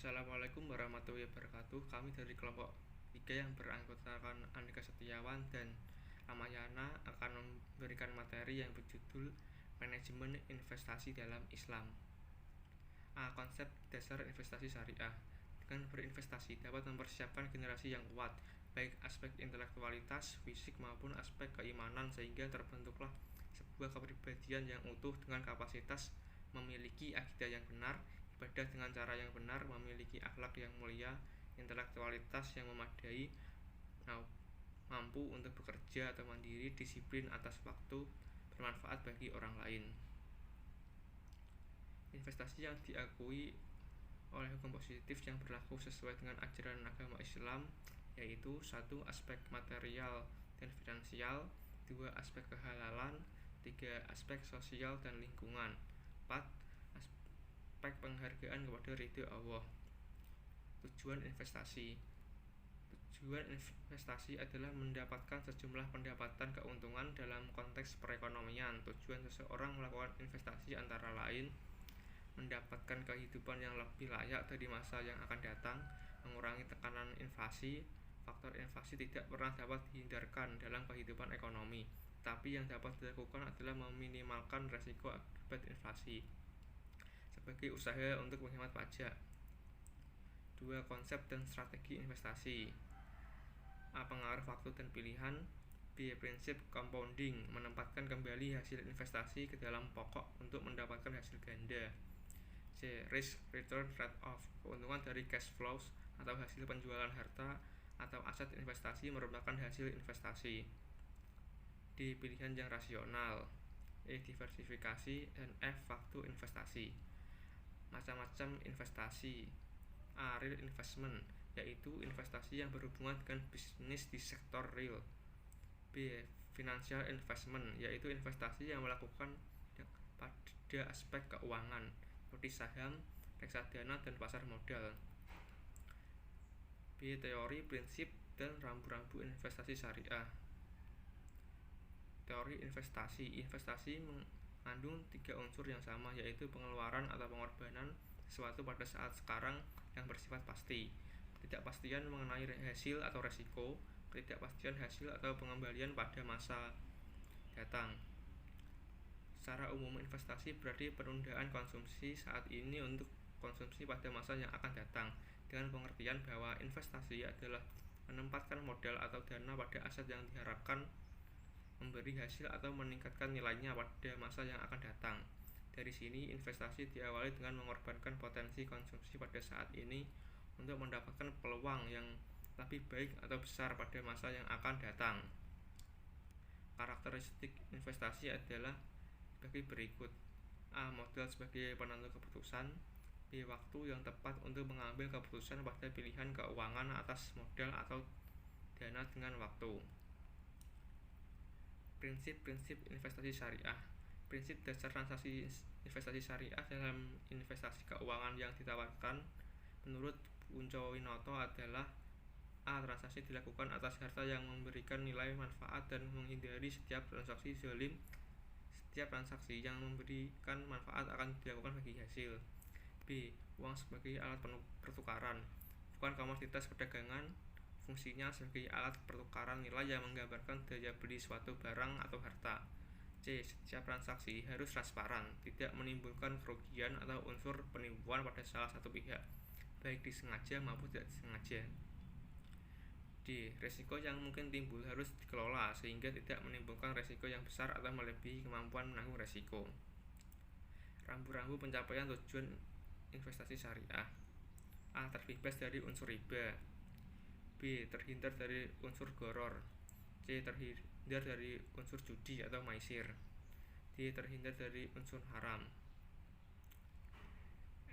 Assalamualaikum warahmatullahi wabarakatuh. Kami dari kelompok 3 yang beranggotakan Andika Setiawan dan Ramayana akan memberikan materi yang berjudul Manajemen Investasi dalam Islam. Konsep dasar investasi syariah. Dengan berinvestasi dapat mempersiapkan generasi yang kuat, baik aspek intelektualitas, fisik maupun aspek keimanan, sehingga terbentuklah sebuah kepribadian yang utuh dengan kapasitas memiliki akidah yang benar, ibadah dengan cara yang benar, memiliki akhlak yang mulia, intelektualitas yang memadai, mampu untuk bekerja atau mandiri, disiplin atas waktu, bermanfaat bagi orang lain. Investasi yang diakui oleh hukum positif yang berlaku sesuai dengan ajaran agama Islam yaitu 1. Aspek material dan finansial, 2. Aspek kehalalan, 3. Aspek sosial dan lingkungan, 4. Aspek penghargaan kepada ridho Allah. Tujuan investasi. Tujuan investasi adalah mendapatkan sejumlah pendapatan keuntungan dalam konteks perekonomian. Tujuan seseorang melakukan investasi antara lain mendapatkan kehidupan yang lebih layak dari masa yang akan datang, mengurangi tekanan inflasi. Faktor inflasi tidak pernah dapat dihindarkan dalam kehidupan ekonomi, tapi yang dapat dilakukan adalah meminimalkan resiko akibat inflasi sebagai usaha untuk menghemat pajak. 2. Konsep dan strategi investasi. Pengaruh waktu dan pilihan. B. Prinsip compounding, menempatkan kembali hasil investasi ke dalam pokok untuk mendapatkan hasil ganda. C. Risk return trade-off, keuntungan dari cash flows atau hasil penjualan harta atau aset investasi merupakan hasil investasi. D. Pilihan yang rasional. E. Diversifikasi. Dan F. Waktu investasi. Macam-macam investasi. A. Real investment, yaitu investasi yang berhubungan dengan bisnis di sektor real. B. Financial investment, yaitu investasi yang melakukan pada aspek keuangan seperti saham, reksadana, dan pasar modal. B. Teori, prinsip, dan rambu-rambu investasi syariah. Teori investasi. Investasi mengandung 3 unsur yang sama, yaitu pengeluaran atau pengorbanan sesuatu pada saat sekarang yang bersifat pasti, ketidakpastian mengenai hasil atau resiko, ketidakpastian hasil atau pengembalian pada masa datang. Secara umum, investasi berarti penundaan konsumsi saat ini untuk konsumsi pada masa yang akan datang, dengan pengertian bahwa investasi adalah menempatkan modal atau dana pada aset yang diharapkan memberi hasil atau meningkatkan nilainya pada masa yang akan datang. Dari sini, investasi diawali dengan mengorbankan potensi konsumsi pada saat ini untuk mendapatkan peluang yang lebih baik atau besar pada masa yang akan datang. Karakteristik investasi adalah sebagai berikut. A. Modal sebagai penentu keputusan. B. Waktu yang tepat untuk mengambil keputusan pada pilihan keuangan atas modal atau dana dengan waktu. Prinsip-prinsip investasi syariah. Prinsip dasar transaksi investasi syariah dalam investasi keuangan yang ditawarkan menurut Punco Winoto adalah: A. Transaksi dilakukan atas harta yang memberikan nilai manfaat dan menghindari setiap transaksi zalim. Setiap transaksi yang memberikan manfaat akan dilakukan bagi hasil. B. Uang sebagai alat pertukaran, bukan komoditas perdagangan. Fungsinya sebagai alat pertukaran nilai yang menggambarkan daya beli suatu barang atau harta. C. Setiap transaksi harus transparan, tidak menimbulkan kerugian atau unsur penipuan pada salah satu pihak, baik disengaja maupun tidak disengaja. D. Risiko yang mungkin timbul harus dikelola sehingga tidak menimbulkan risiko yang besar atau melebihi kemampuan menanggung risiko. Rambu-rambu pencapaian tujuan investasi syariah. A. Terbebas dari unsur riba. B. Terhindar dari unsur gharar. C. Terhindar dari unsur judi atau maisir. D. Terhindar dari unsur haram.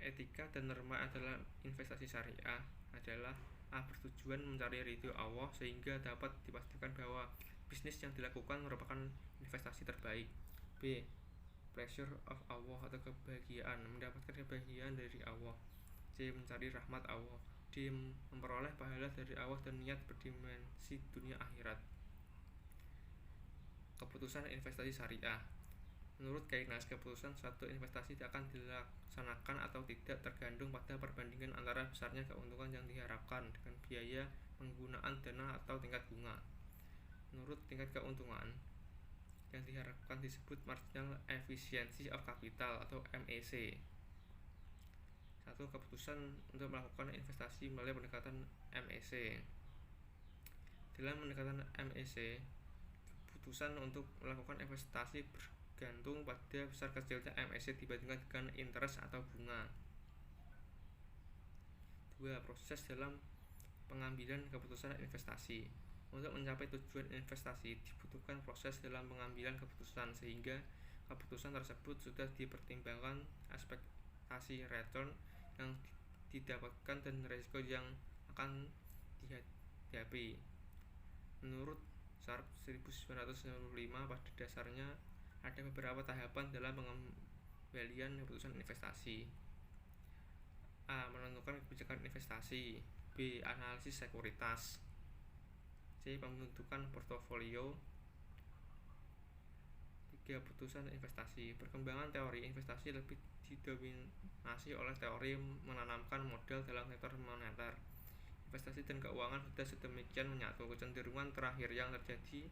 Etika dan norma adalah investasi syariah adalah: A. Bertujuan mencari ridho Allah sehingga dapat dipastikan bahwa bisnis yang dilakukan merupakan investasi terbaik. B. Pleasure of Allah atau kebahagiaan, mendapatkan kebahagiaan dari Allah. C. Mencari rahmat Allah. D. Memperoleh pahala dari Allah dan niat berdimensi dunia akhirat. Keputusan investasi syariah. Menurut Keynes, keputusan suatu investasi akan dilaksanakan atau tidak tergantung pada perbandingan antara besarnya keuntungan yang diharapkan dengan biaya penggunaan dana atau tingkat bunga. Menurut tingkat keuntungan yang diharapkan disebut marginal efficiency of capital atau MEC. Satu keputusan untuk melakukan investasi melalui pendekatan MEC. Dalam pendekatan MEC, keputusan untuk melakukan investasi bergantung pada besar kecilnya MEC dibandingkan dengan interest atau bunga. 2. Proses dalam pengambilan keputusan investasi. Untuk mencapai tujuan investasi dibutuhkan proses dalam pengambilan keputusan sehingga keputusan tersebut sudah dipertimbangkan ekspektasi return yang didapatkan dan risiko yang akan dihadapi. Menurut Sharpe 1995, pada dasarnya ada beberapa tahapan dalam pengembalian keputusan investasi. A. Menentukan kebijakan investasi. B. Analisis sekuritas. C. Pembentukan portofolio. 3. Putusan investasi. Perkembangan teori investasi lebih didominasi oleh teori menanamkan modal dalam sektor moneter. Investasi dan keuangan sudah sedemikian menyatu. Kecenderungan terakhir yang terjadi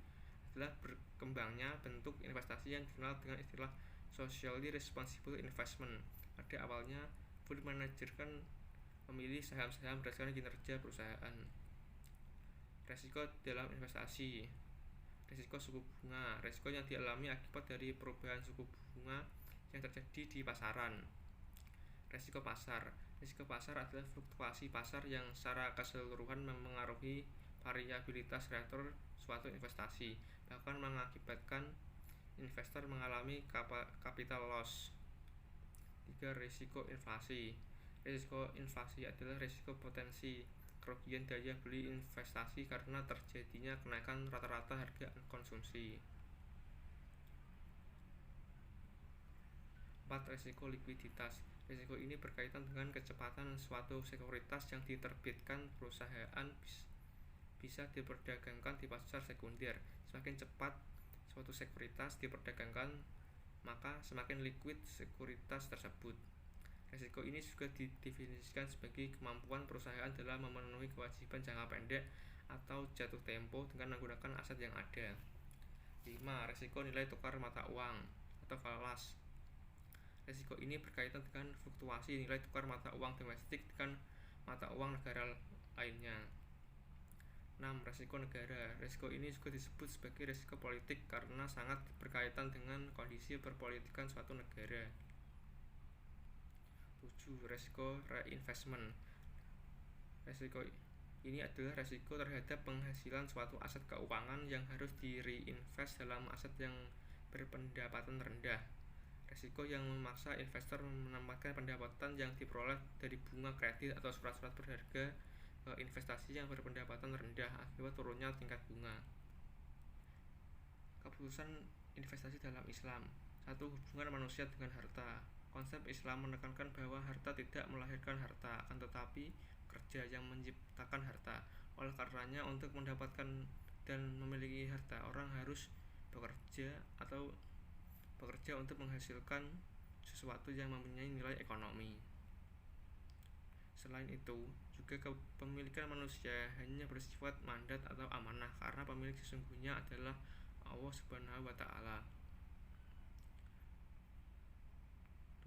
adalah berkembangnya bentuk investasi yang dikenal dengan istilah socially responsible investment. Pada awalnya, fund manager kan memilih saham-saham berdasarkan kinerja perusahaan. Resiko dalam investasi. Risiko suku bunga. Risiko yang dialami akibat dari perubahan suku bunga yang terjadi di pasaran. Risiko pasar. Risiko pasar adalah fluktuasi pasar yang secara keseluruhan mempengaruhi variabilitas return suatu investasi, bahkan mengakibatkan investor mengalami capital loss. 3. Risiko inflasi. Risiko inflasi adalah risiko potensi kerugian daya beli investasi karena terjadinya kenaikan rata-rata harga konsumsi. 4. Risiko likuiditas. Risiko ini berkaitan dengan kecepatan suatu sekuritas yang diterbitkan perusahaan bisa diperdagangkan di pasar sekunder. Semakin cepat suatu sekuritas diperdagangkan, maka semakin liquid sekuritas tersebut. Risiko ini juga didefinisikan sebagai kemampuan perusahaan dalam memenuhi kewajiban jangka pendek atau jatuh tempo dengan menggunakan aset yang ada. 5. Risiko nilai tukar mata uang atau falas. Risiko ini berkaitan dengan fluktuasi nilai tukar mata uang domestik dengan mata uang negara lainnya. 6. Risiko negara. Risiko ini juga disebut sebagai risiko politik karena sangat berkaitan dengan kondisi perpolitikan suatu negara. 7. Risiko reinvestment. Risiko ini adalah risiko terhadap penghasilan suatu aset keuangan yang harus di-reinvest dalam aset yang berpendapatan rendah. Risiko yang memaksa investor menempatkan pendapatan yang diperoleh dari bunga kredit atau surat-surat berharga ke investasi yang berpendapatan rendah akibat turunnya tingkat bunga. Keputusan investasi dalam Islam. 1. Hubungan manusia dengan harta. Konsep Islam menekankan bahwa harta tidak melahirkan harta, akan tetapi kerja yang menciptakan harta. Oleh karenanya, untuk mendapatkan dan memiliki harta, orang harus bekerja untuk menghasilkan sesuatu yang mempunyai nilai ekonomi. Selain itu, juga kepemilikan manusia hanya bersifat mandat atau amanah karena pemilik sesungguhnya adalah Allah Subhanahu wa Ta'ala.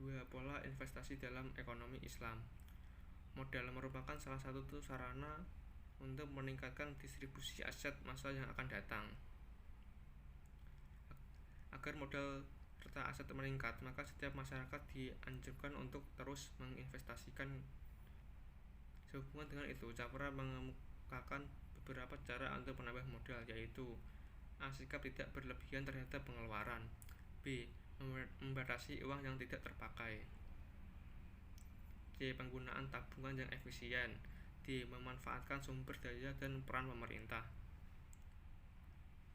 2. Pola investasi dalam ekonomi Islam. Modal merupakan salah satu sarana untuk meningkatkan distribusi aset masa yang akan datang. Agar modal serta aset meningkat, maka setiap masyarakat dianjurkan untuk terus menginvestasikan. Sehubungan dengan itu, Capra mengemukakan beberapa cara untuk menambah modal, yaitu A. Sikap tidak berlebihan terhadap pengeluaran. B. Membatasi uang yang tidak terpakai. C. Penggunaan tabungan yang efisien. D. Memanfaatkan sumber daya dan peran pemerintah.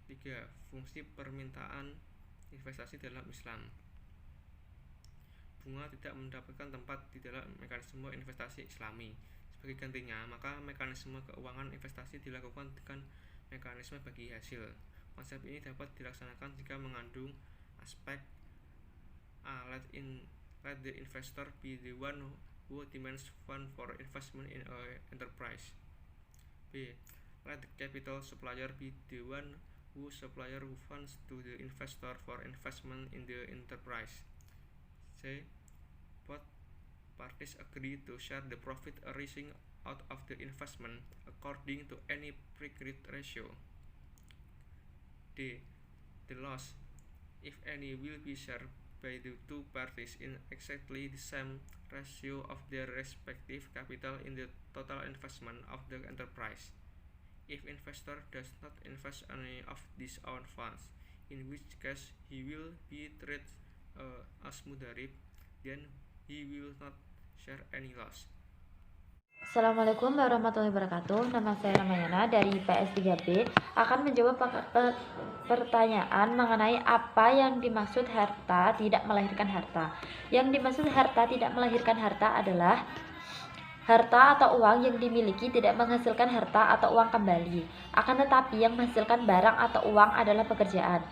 3. Fungsi permintaan investasi dalam Islam. Bunga tidak mendapatkan tempat di dalam mekanisme investasi Islami. Sebagai gantinya, maka mekanisme keuangan investasi dilakukan dengan mekanisme bagi hasil. Konsep ini dapat dilaksanakan jika mengandung aspek Let the investor be the one who demands fund for investment in an enterprise. B. Let the capital supplier be the one who funds to the investor for investment in the enterprise. C. Both parties agree to share the profit arising out of the investment according to any pre-agreed ratio. D. The loss, if any, will be shared by the two parties in exactly the same ratio of their respective capital in the total investment of the enterprise. If investor does not invest any of his own funds, in which case he will be treated as mudarib, then he will not share any loss. Assalamualaikum warahmatullahi wabarakatuh. Nama saya Ramayana dari PS3B akan menjawab pertanyaan mengenai apa yang dimaksud harta tidak melahirkan harta. Yang dimaksud harta tidak melahirkan harta adalah harta atau uang yang dimiliki tidak menghasilkan harta atau uang kembali. Akan tetapi yang menghasilkan barang atau uang adalah pekerjaan.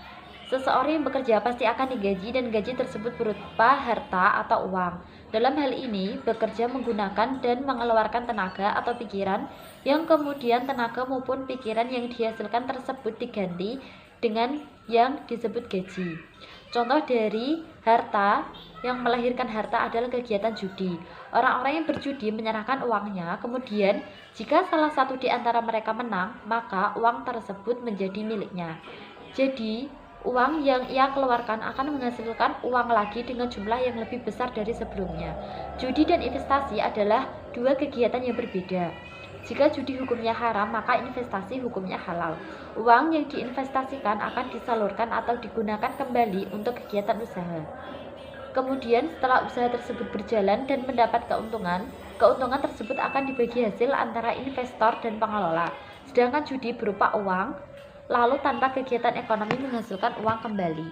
Seseorang yang bekerja pasti akan digaji dan gaji tersebut berupa harta atau uang. Dalam hal ini, bekerja menggunakan dan mengeluarkan tenaga atau pikiran yang kemudian tenaga maupun pikiran yang dihasilkan tersebut diganti dengan yang disebut gaji. Contoh dari harta yang melahirkan harta adalah kegiatan judi. Orang-orang yang berjudi menyerahkan uangnya, kemudian jika salah satu di antara mereka menang, maka uang tersebut menjadi miliknya. Jadi, uang yang ia keluarkan akan menghasilkan uang lagi dengan jumlah yang lebih besar dari sebelumnya. Judi dan investasi adalah dua kegiatan yang berbeda. Jika judi hukumnya haram, maka investasi hukumnya halal. Uang yang diinvestasikan akan disalurkan atau digunakan kembali untuk kegiatan usaha. Kemudian setelah usaha tersebut berjalan dan mendapat keuntungan tersebut akan dibagi hasil antara investor dan pengelola. Sedangkan judi berupa uang, lalu tanpa kegiatan ekonomi menghasilkan uang kembali.